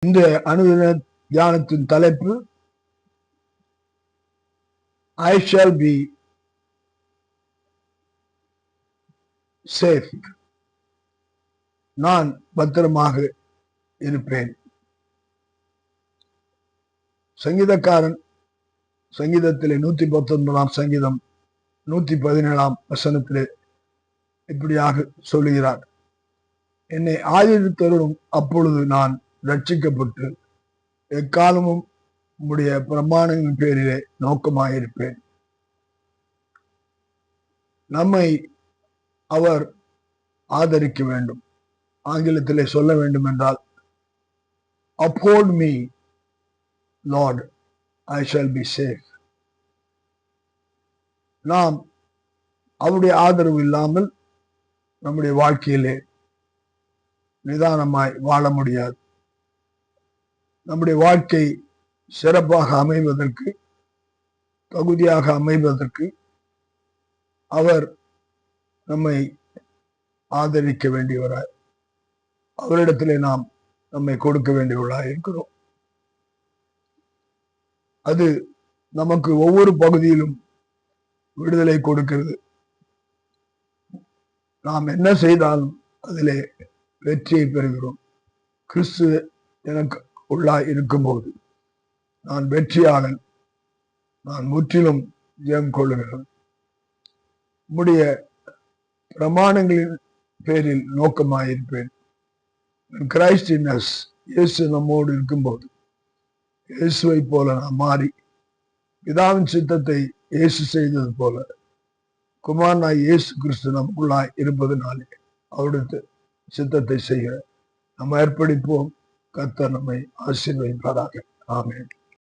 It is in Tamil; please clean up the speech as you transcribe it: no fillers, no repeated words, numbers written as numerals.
இந்த அனுதின தியானத்தின் தலைப்பு I shall be safe. நான் பத்திரமாக இருப்பேன். சங்கீதக்காரன் சங்கீதத்திலே 119 சங்கீதம் 117 வசனத்திலே இப்படியாக சொல்லுகிறார், என்னை ஆதரித்தருளும் அப்பொழுது நான் ரட்சிக்கப்பட்டு எக்காலமும் உம்முடைய பிரமாணங்களின் பேரிலே நோக்கமாயிருப்பேன். நம்மை அவர் ஆதரிக்க வேண்டும். ஆங்கிலத்திலே சொல்ல வேண்டும் என்றால், uphold me Lord, I shall be safe. நாம் அவருடைய ஆதரவு இல்லாமல் நம்முடைய வாழ்க்கையிலே நிதானமாய் வாழ முடியாது. நம்முடைய வாழ்க்கை சிறப்பாக அமைவதற்கு, தகுதியாக அமைவதற்கு அவர் நம்மை ஆதரிக்க வேண்டியவராய், அவரிடத்திலே நாம் நம்மை கொடுக்க வேண்டியவர்களாய் இருக்கிறோம். அது நமக்கு ஒவ்வொரு பகுதியிலும் விடுதலை கொடுக்கிறது. நாம் என்ன செய்தாலும் அதிலே வெற்றியை பெறுகிறோம். கிறிஸ்து எனக்கு உள்ளாய் இருக்கும்போது நான் வெற்றியாளன், நான் முற்றிலும் ஜெயம் கொள்ளுகிறேன். உம்முடைய பிரமாணங்களின் பேரில் நோக்கமாயிருப்பேன். கிரைஸ்ட் இன் அஸ், இயேசு நம்மோடு இருக்கும்போது இயேசுவை போல நாம் மாறி பிதாவின் சித்தத்தை இயேசு செய்தது போல குமாரனாய் இயேசு கிறிஸ்து நமக்குள்ளாய் இருப்பதனாலே அவருடைய சித்தத்தை செய்ய நம்ம ஏற்படுப்போம். கர்த்தர் நம்மை ஆசீர்வதிப்பாராக. ஆமென்.